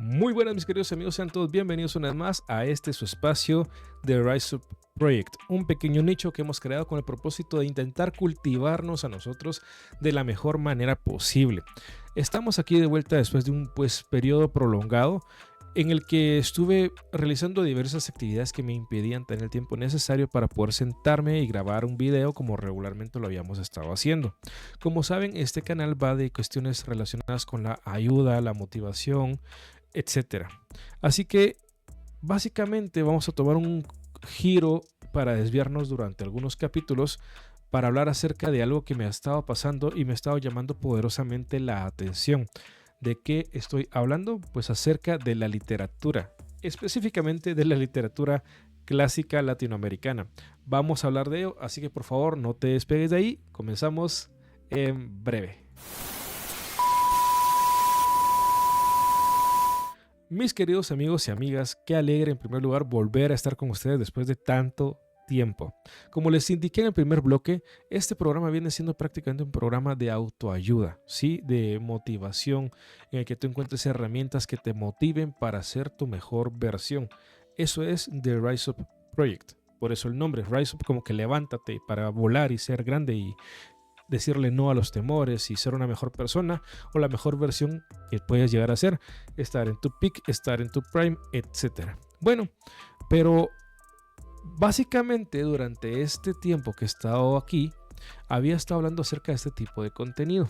Muy buenas mis queridos amigos, sean todos bienvenidos una vez más a este su espacio de Rise Up Project, un pequeño nicho que hemos creado con el propósito de intentar cultivarnos a nosotros de la mejor manera posible. Estamos aquí de vuelta después de un periodo prolongado en el que estuve realizando diversas actividades que me impedían tener el tiempo necesario para poder sentarme y grabar un video como regularmente lo habíamos estado haciendo. Como saben, este canal va de cuestiones relacionadas con la ayuda, la motivación, etcétera. Así que básicamente vamos a tomar un giro para desviarnos durante algunos capítulos para hablar acerca de algo que me ha estado pasando y me ha estado llamando poderosamente la atención. ¿De qué estoy hablando? Pues acerca de la literatura, específicamente de la literatura clásica latinoamericana. Vamos a hablar de ello, así que por favor no te despegues de ahí. Comenzamos en breve. Mis queridos amigos y amigas, qué alegre en primer lugar volver a estar con ustedes después de tanto tiempo. Como les indiqué en el primer bloque, este programa viene siendo prácticamente un programa de autoayuda, ¿sí? De motivación, en el que tú encuentres herramientas que te motiven para ser tu mejor versión. Eso es The Rise Up Project. Por eso el nombre, Rise Up, como que levántate para volar y ser grande y decirle no a los temores y ser una mejor persona o la mejor versión que puedes llegar a ser, estar en tu peak, estar en tu prime, etc. Bueno, pero básicamente durante este tiempo que he estado aquí, había estado hablando acerca de este tipo de contenido.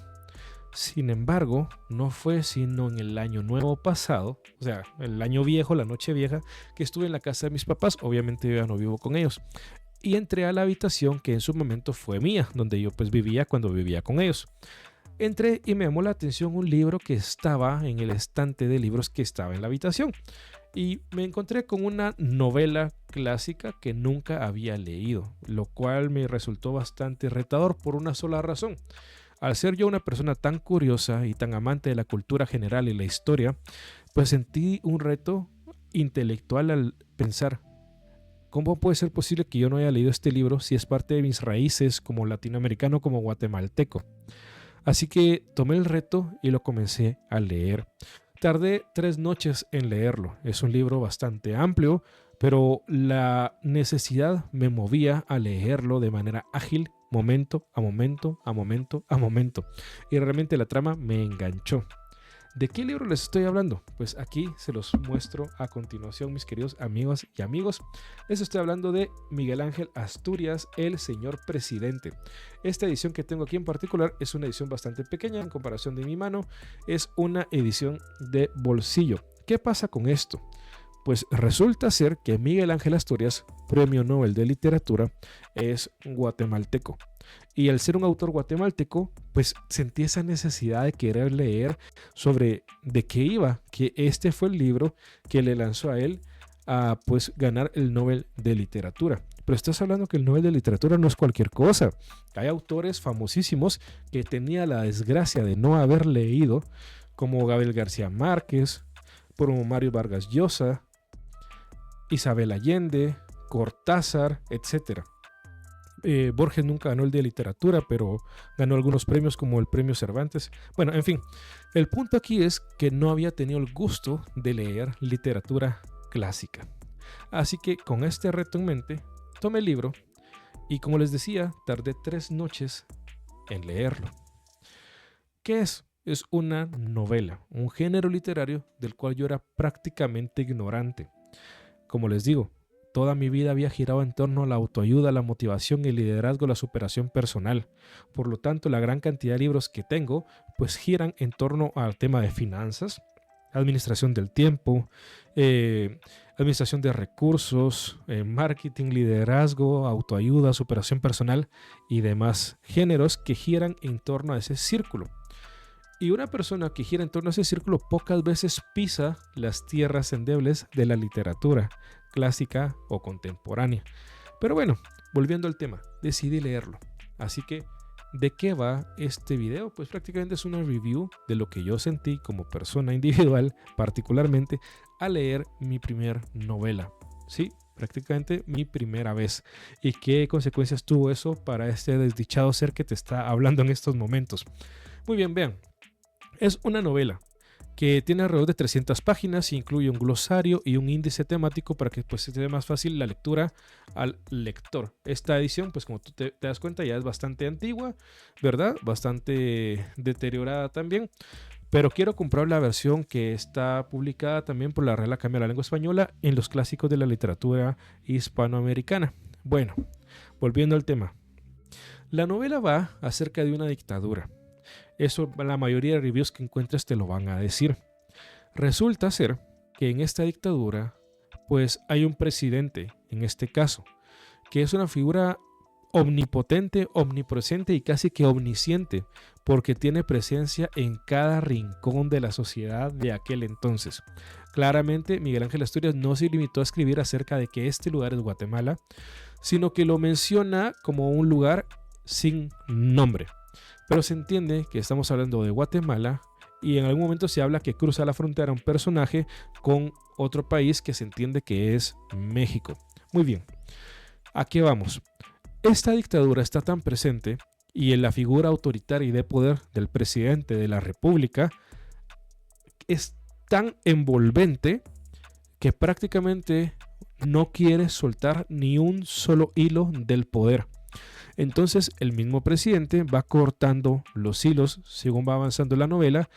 Sin embargo, no fue sino en el año nuevo pasado, o sea, el año viejo, la noche vieja, que estuve en la casa de mis papás. Obviamente yo ya no vivo con ellos. Y entré a la habitación que en su momento fue mía, donde yo pues vivía cuando vivía con ellos. Entré y me llamó la atención un libro que estaba en el estante de libros que estaba en la habitación. Y me encontré con una novela clásica que nunca había leído, lo cual me resultó bastante retador por una sola razón. Al ser yo una persona tan curiosa y tan amante de la cultura general y la historia, pues sentí un reto intelectual al pensar: ¿cómo puede ser posible que yo no haya leído este libro si es parte de mis raíces como latinoamericano, como guatemalteco? Así que tomé el reto y lo comencé a leer. Tardé 3 noches en leerlo. Es un libro bastante amplio, pero la necesidad me movía a leerlo de manera ágil, momento a momento, a momento a momento. Y realmente la trama me enganchó. ¿De qué libro les estoy hablando? Pues aquí se los muestro a continuación, mis queridos amigos y amigos. Les estoy hablando de Miguel Ángel Asturias, El Señor Presidente. Esta edición que tengo aquí en particular es una edición bastante pequeña en comparación de mi mano. Es una edición de bolsillo. ¿Qué pasa con esto? Pues resulta ser que Miguel Ángel Asturias, Premio Nobel de Literatura, es guatemalteco. Y al ser un autor guatemalteco, pues sentí esa necesidad de querer leer sobre de qué iba, que este fue el libro que le lanzó a él a pues ganar el Nobel de Literatura. Pero estás hablando que el Nobel de Literatura no es cualquier cosa. Hay autores famosísimos que tenía la desgracia de no haber leído, como Gabriel García Márquez, como Mario Vargas Llosa, Isabel Allende, Cortázar, etc. Borges nunca ganó el de literatura, pero ganó algunos premios como el premio Cervantes. Bueno, en fin, el punto aquí es que no había tenido el gusto de leer literatura clásica. Así que con este reto en mente, tomé el libro y, como les decía, tardé 3 noches en leerlo. ¿Qué es? Es una novela, un género literario del cual yo era prácticamente ignorante. Como les digo, toda mi vida había girado en torno a la autoayuda, la motivación, el liderazgo, la superación personal. Por lo tanto, la gran cantidad de libros que tengo pues giran en torno al tema de finanzas, administración del tiempo, administración de recursos, marketing, liderazgo, autoayuda, superación personal y demás géneros que giran en torno a ese círculo. Y una persona que gira en torno a ese círculo pocas veces pisa las tierras endebles de la literatura clásica o contemporánea. Pero bueno, volviendo al tema, decidí leerlo. Así que, ¿de qué va este video? Pues prácticamente es una review de lo que yo sentí como persona individual, particularmente al leer mi primer novela. Sí, prácticamente mi primera vez. ¿Y qué consecuencias tuvo eso para este desdichado ser que te está hablando en estos momentos? Muy bien, vean. Es una novela que tiene alrededor de 300 páginas, incluye un glosario y un índice temático para que pues sea más fácil la lectura al lector. Esta edición, pues como tú te das cuenta, ya es bastante antigua, ¿verdad? Bastante deteriorada también. Pero quiero comprar la versión que está publicada también por la Real Academia de la Lengua Española en los clásicos de la literatura hispanoamericana. Bueno, volviendo al tema. La novela va acerca de una dictadura. Eso la mayoría de reviews que encuentres te lo van a decir. Resulta ser que en esta dictadura pues hay un presidente, en este caso, que es una figura omnipotente, omnipresente y casi que omnisciente, porque tiene presencia en cada rincón de la sociedad de aquel entonces. Claramente, Miguel Ángel Asturias no se limitó a escribir acerca de que este lugar es Guatemala, sino que lo menciona como un lugar sin nombre. Pero se entiende que estamos hablando de Guatemala y en algún momento se habla que cruza la frontera un personaje con otro país que se entiende que es México. Muy bien, ¿a qué vamos? Esta dictadura está tan presente y en la figura autoritaria y de poder del presidente de la República es tan envolvente que prácticamente no quiere soltar ni un solo hilo del poder. Entonces el mismo presidente va cortando los hilos, según va avanzando la novela,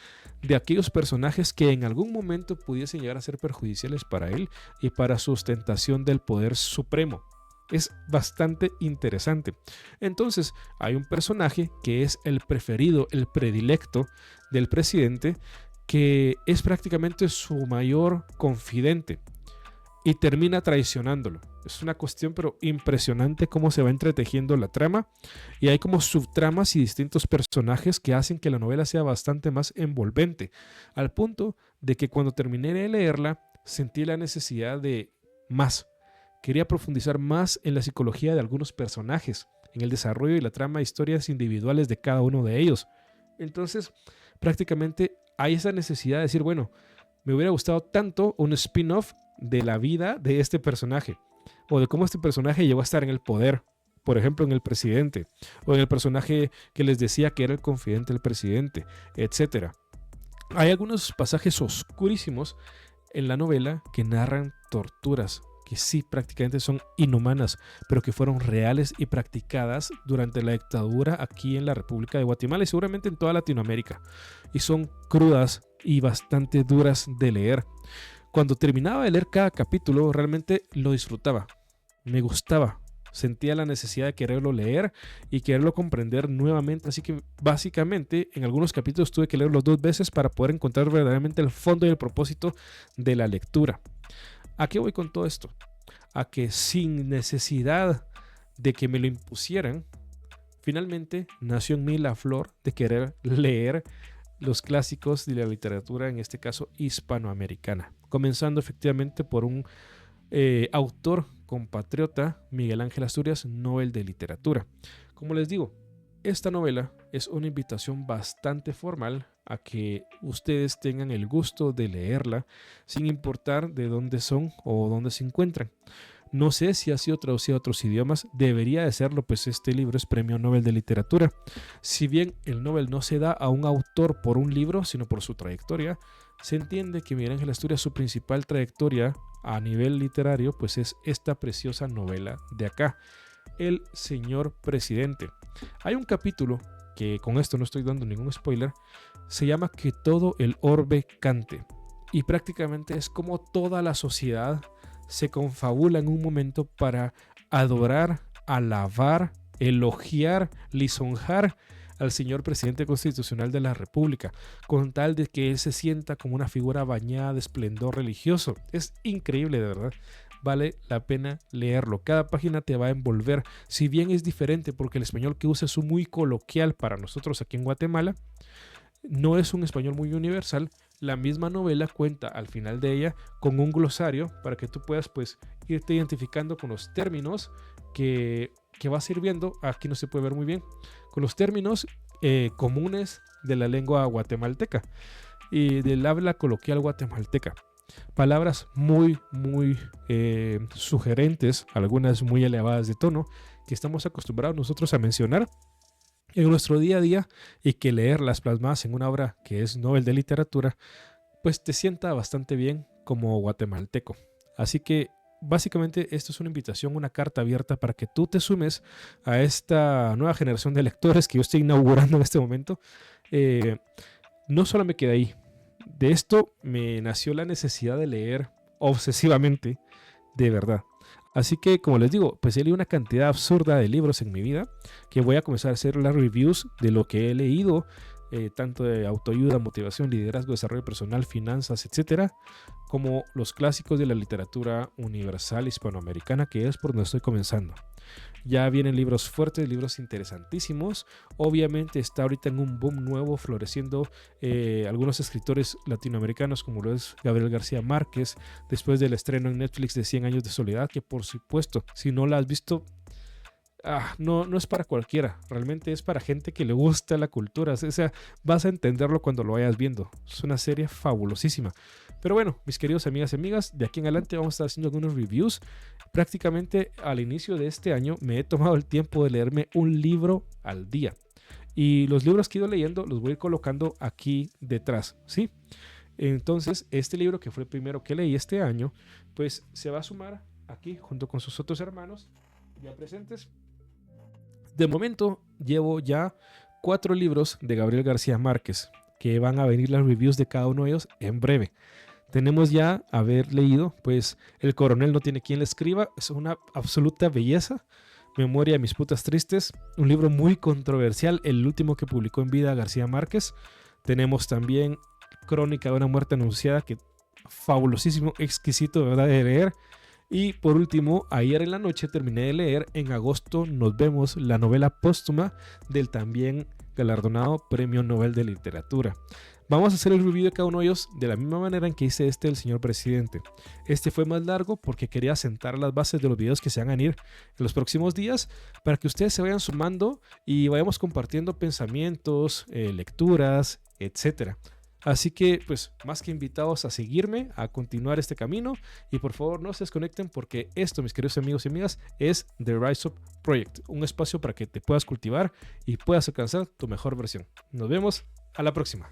de aquellos personajes que en algún momento pudiesen llegar a ser perjudiciales para él y para su ostentación del poder supremo. Es bastante interesante. Entonces hay un personaje que es el preferido, el predilecto del presidente, que es prácticamente su mayor confidente y termina traicionándolo. Es una cuestión pero impresionante cómo se va entretejiendo la trama y hay como subtramas y distintos personajes que hacen que la novela sea bastante más envolvente, al punto de que cuando terminé de leerla sentí la necesidad de más. Quería profundizar más en la psicología de algunos personajes, en el desarrollo y la trama de historias individuales de cada uno de ellos. Entonces, prácticamente hay esa necesidad de decir, bueno, me hubiera gustado tanto un spin-off de la vida de este personaje, o de cómo este personaje llegó a estar en el poder, por ejemplo, en el presidente, o en el personaje que les decía que era el confidente del presidente, etc. Hay algunos pasajes oscurísimos en la novela que narran torturas que sí prácticamente son inhumanas, pero que fueron reales y practicadas durante la dictadura aquí en la República de Guatemala y seguramente en toda Latinoamérica. Y son crudas y bastante duras de leer. Cuando terminaba de leer cada capítulo, realmente lo disfrutaba, me gustaba. Sentía la necesidad de quererlo leer y quererlo comprender nuevamente. Así que básicamente en algunos capítulos tuve que leerlos 2 veces para poder encontrar verdaderamente el fondo y el propósito de la lectura. ¿A qué voy con todo esto? A que sin necesidad de que me lo impusieran, finalmente nació en mí la flor de querer leer los clásicos de la literatura, en este caso hispanoamericana. Comenzando efectivamente por un autor compatriota, Miguel Ángel Asturias, Nobel de Literatura. Como les digo, esta novela es una invitación bastante formal a que ustedes tengan el gusto de leerla sin importar de dónde son o dónde se encuentran. No sé si ha sido traducido a otros idiomas, debería de serlo, pues este libro es Premio Nobel de Literatura. Si bien el Nobel no se da a un autor por un libro, sino por su trayectoria, se entiende que Miguel Ángel Asturias, su principal trayectoria a nivel literario, pues es esta preciosa novela de acá, El Señor Presidente. Hay un capítulo que, con esto no estoy dando ningún spoiler, se llama Que todo el orbe cante, y prácticamente es como toda la sociedad se confabula en un momento para adorar, alabar, elogiar, lisonjar al señor presidente constitucional de la República, con tal de que él se sienta como una figura bañada de esplendor religioso. Es increíble, de verdad. Vale la pena leerlo. Cada página te va a envolver. Si bien es diferente porque el español que usa es muy coloquial para nosotros aquí en Guatemala, no es un español muy universal. La misma novela cuenta al final de ella con un glosario para que tú puedas pues irte identificando con los términos que vas a ir viendo. Aquí no se puede ver muy bien, con los términos comunes de la lengua guatemalteca y del habla coloquial guatemalteca. Palabras muy sugerentes, algunas muy elevadas de tono, que estamos acostumbrados nosotros a mencionar en nuestro día a día, y que leerlas plasmadas en una obra que es Nobel de Literatura pues te sienta bastante bien como guatemalteco. Así que básicamente esto es una invitación, una carta abierta para que tú te sumes a esta nueva generación de lectores que yo estoy inaugurando en este momento. No solo me quedé ahí. De esto me nació la necesidad de leer obsesivamente, de verdad. Así que, como les digo, pues he leído una cantidad absurda de libros en mi vida que voy a comenzar a hacer las reviews de lo que he leído, tanto de autoayuda, motivación, liderazgo, desarrollo personal, finanzas, etcétera, como los clásicos de la literatura universal hispanoamericana, que es por donde estoy comenzando. Ya vienen libros fuertes, libros interesantísimos. Obviamente está ahorita en un boom nuevo, floreciendo algunos escritores latinoamericanos, como lo es Gabriel García Márquez, después del estreno en Netflix de 100 años de soledad, que por supuesto, si no la has visto, no es para cualquiera, realmente es para gente que le gusta la cultura, o sea, vas a entenderlo cuando lo vayas viendo. Es una serie fabulosísima. Pero bueno, mis queridos amigas y amigas, de aquí en adelante vamos a estar haciendo algunos reviews. Prácticamente al inicio de este año me he tomado el tiempo de leerme un libro al día. Y los libros que he ido leyendo los voy a ir colocando aquí detrás, ¿sí? Entonces, este libro que fue el primero que leí este año, pues se va a sumar aquí junto con sus otros hermanos ya presentes. De momento llevo ya 4 libros de Gabriel García Márquez, que van a venir las reviews de cada uno de ellos en breve. Tenemos ya haber leído, pues, El coronel no tiene quien le escriba, es una absoluta belleza. Memoria de mis putas tristes, un libro muy controversial, el último que publicó en vida García Márquez. Tenemos también Crónica de una muerte anunciada, que fabulosísimo, exquisito de verdad de leer. Y por último, ayer en la noche terminé de leer En agosto nos vemos, la novela póstuma del también galardonado Premio Nobel de Literatura. Vamos a hacer el review de cada uno de ellos de la misma manera en que hice este del señor presidente. Este fue más largo porque quería sentar las bases de los videos que se van a ir en los próximos días para que ustedes se vayan sumando y vayamos compartiendo pensamientos, lecturas, etcétera. Así que, pues, más que invitados a seguirme, a continuar este camino. Y por favor, no se desconecten porque esto, mis queridos amigos y amigas, es The Rise Up Project. Un espacio para que te puedas cultivar y puedas alcanzar tu mejor versión. Nos vemos a la próxima.